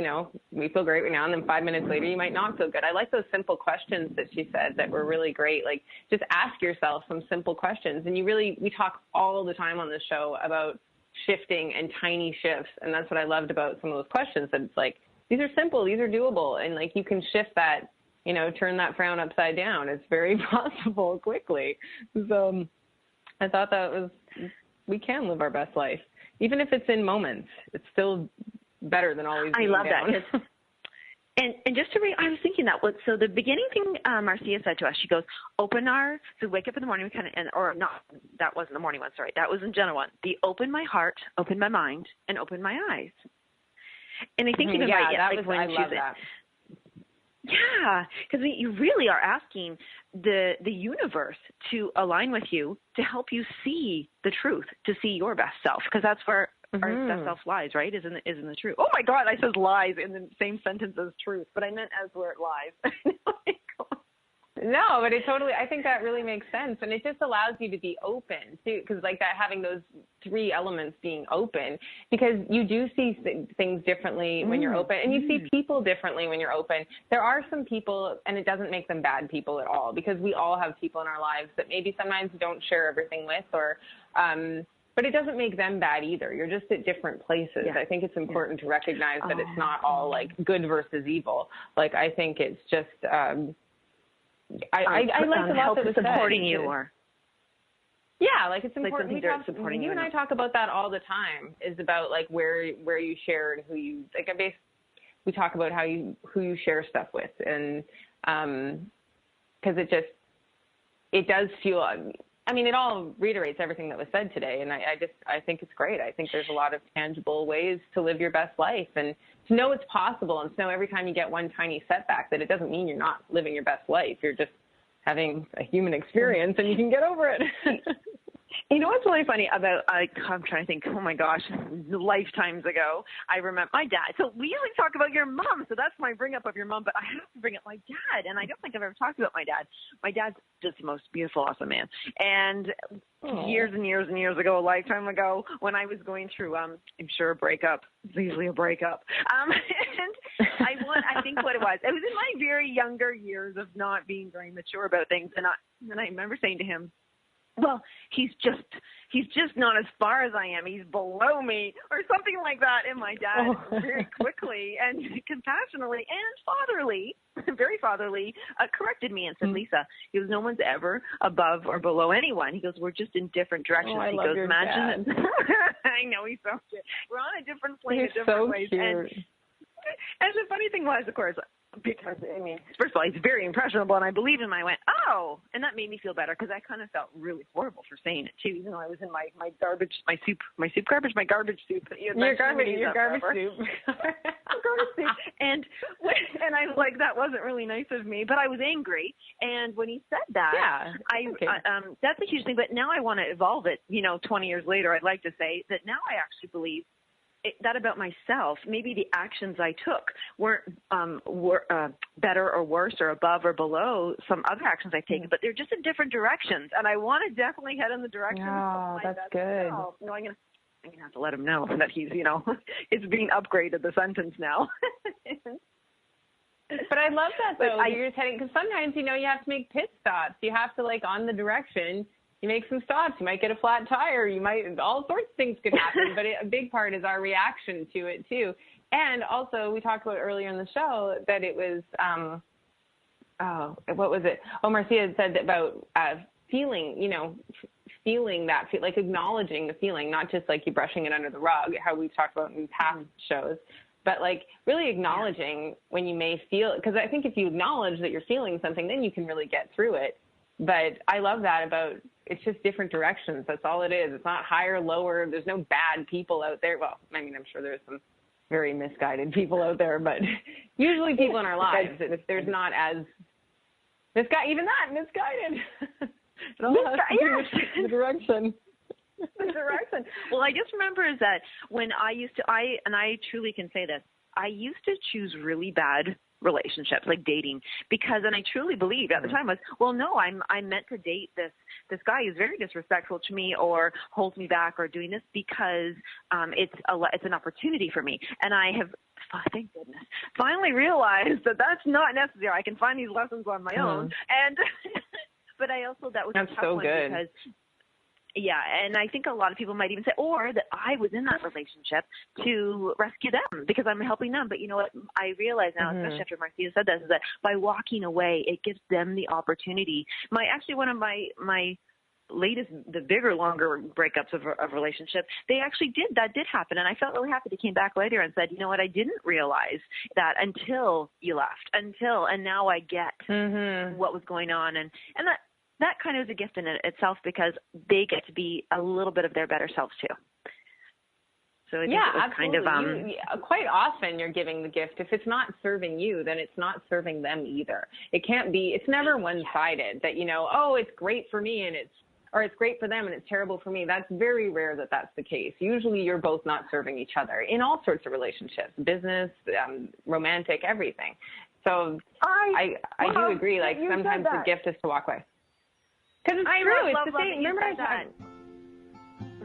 we feel great right now, and then 5 minutes later you might not feel good. I like those simple questions that she said that were really great. Like, just ask yourself some simple questions. And we talk all the time on this show about shifting and tiny shifts, and that's what I loved about some of those questions, that it's like, these are simple, these are doable, and like you can shift that, turn that frown upside down. It's very possible quickly. So I thought we can live our best life. Even if it's in moments, it's still better than always being down. I love that. And just to I was thinking that, so the beginning thing Marcia said to us, she goes, so wake up in the morning, that wasn't the morning one, sorry. That was in Jenna one. Open my heart, open my mind, and open my eyes. And I think even right, I love that. Yeah, because you really are asking the universe to align with you to help you see the truth, to see your best self, because that's where our best self lies, right? Isn't the truth? Oh my God, I said lies in the same sentence as truth, but I meant as where it lies. No, but I think that really makes sense. And it just allows you to be open too, because like that, having those three elements being open, because you do see things differently when you're open, and you see people differently when you're open. There are some people, and it doesn't make them bad people at all, because we all have people in our lives that maybe sometimes don't share everything with, or, but it doesn't make them bad either. You're just at different places. Yeah. I think it's important to recognize that it's not all like good versus evil. Like, I think it's just, I like the lot that was supporting you, or like it's important. You and I talk about that all the time. Is about like where you share and who you like. We talk about who you share stuff with, and because it does feel. I mean, it all reiterates everything that was said today, and I think it's great. I think there's a lot of tangible ways to live your best life, and to know it's possible, and to know every time you get one tiny setback that it doesn't mean you're not living your best life. You're just having a human experience, and you can get over it. You know what's really funny about, I'm trying to think, oh my gosh, lifetimes ago, I remember my dad. So we usually talk about your mom, so that's my bring up of your mom, but I have to bring up my dad, and I don't think I've ever talked about my dad. My dad's just the most beautiful, awesome man. And years and years and years ago, a lifetime ago, when I was going through, I'm sure a breakup, it's usually a breakup, and I think what it was in my very younger years of not being very mature about things, and I remember saying to him, well, he's just not as far as I am. He's below me, or something like that. And my dad very quickly and compassionately and very fatherly, corrected me and said, Lisa, he goes, no one's ever above or below anyone. He goes, we're just in different directions. He goes, imagine it. I know, he's so cute. We're on a different plane, in different ways. Cute. And the funny thing was, of course, because, first of all, he's very impressionable, and I believed him. I went, oh, and that made me feel better, because I kind of felt really horrible for saying it, too, even though I was in my garbage soup. Garbage soup. Your garbage soup. And I was like, that wasn't really nice of me, but I was angry. And when he said that, that's a huge thing. But now I want to evolve it, 20 years later, I'd like to say that now I actually believe that about myself. Maybe the actions I took weren't better or worse or above or below some other actions I've taken, but they're just in different directions. And I want to definitely head in the direction. Oh, that's good. No, I'm gonna have to let him know that he's, it's being upgraded, the sentence now. But I love that though. You're just heading, because sometimes you have to make pit stops. You have to on the direction. You make some stops. You might get a flat tire. All sorts of things could happen. But a big part is our reaction to it too. And also, we talked about earlier in the show that it was, what was it? Oh, Marcia had said about feeling that, acknowledging the feeling, not just you brushing it under the rug, how we've talked about in past shows, but really acknowledging when you may feel, because I think if you acknowledge that you're feeling something, then you can really get through it. But I love that about, it's just different directions. That's all it is. It's not higher, lower. There's no bad people out there. Well, I'm sure there's some very misguided people out there, but usually people in our lives, if there's not as misguided. It all has to do with the direction. The direction. Well, I just remember is that when I truly can say this, I used to choose really bad relationships, like dating, because, and I truly believed at the time was, well, no, I'm meant to date this guy who's very disrespectful to me or holds me back or doing this because it's an opportunity for me. And I have, thank goodness, finally realized that that's not necessary. I can find these lessons on my own. And but I also, that was a tough one because, yeah, and I think a lot of people might even say, or that I was in that relationship to rescue them because I'm helping them. But you know what? I realize now, especially after Marcia said this, is that by walking away, it gives them the opportunity. One of my latest, the bigger, longer breakups of relationships, they actually that did happen. And I felt really happy. They came back later and said, you know what? I didn't realize that until you left, and now I get what was going on. And that kind of is a gift in itself because they get to be a little bit of their better selves too. So I think it was absolutely. kind of quite often you're giving the gift. If it's not serving you, then it's not serving them either. It can't be. It's never one-sided. That it's great for me and it's great for them and it's terrible for me. That's very rare that that's the case. Usually you're both not serving each other in all sorts of relationships, business, romantic, everything. So I do agree. Like sometimes the gift is to walk away. Because it's true. It's the same. Remember that?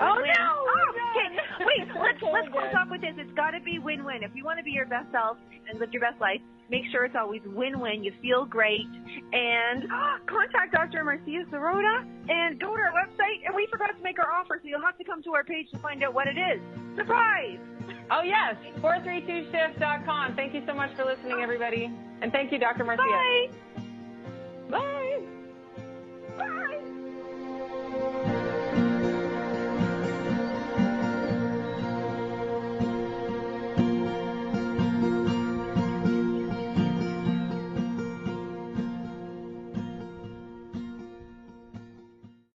Oh, no. Okay. Wait, let's close off with this. It's got to be win-win. If you want to be your best self and live your best life, make sure it's always win-win. You feel great. And contact Dr. Marcia Sirota and go to our website. And we forgot to make our offer, so you'll have to come to our page to find out what it is. Surprise! Oh, yes. 432shift.com. Thank you so much for listening, everybody. And thank you, Dr. Marcia. Bye.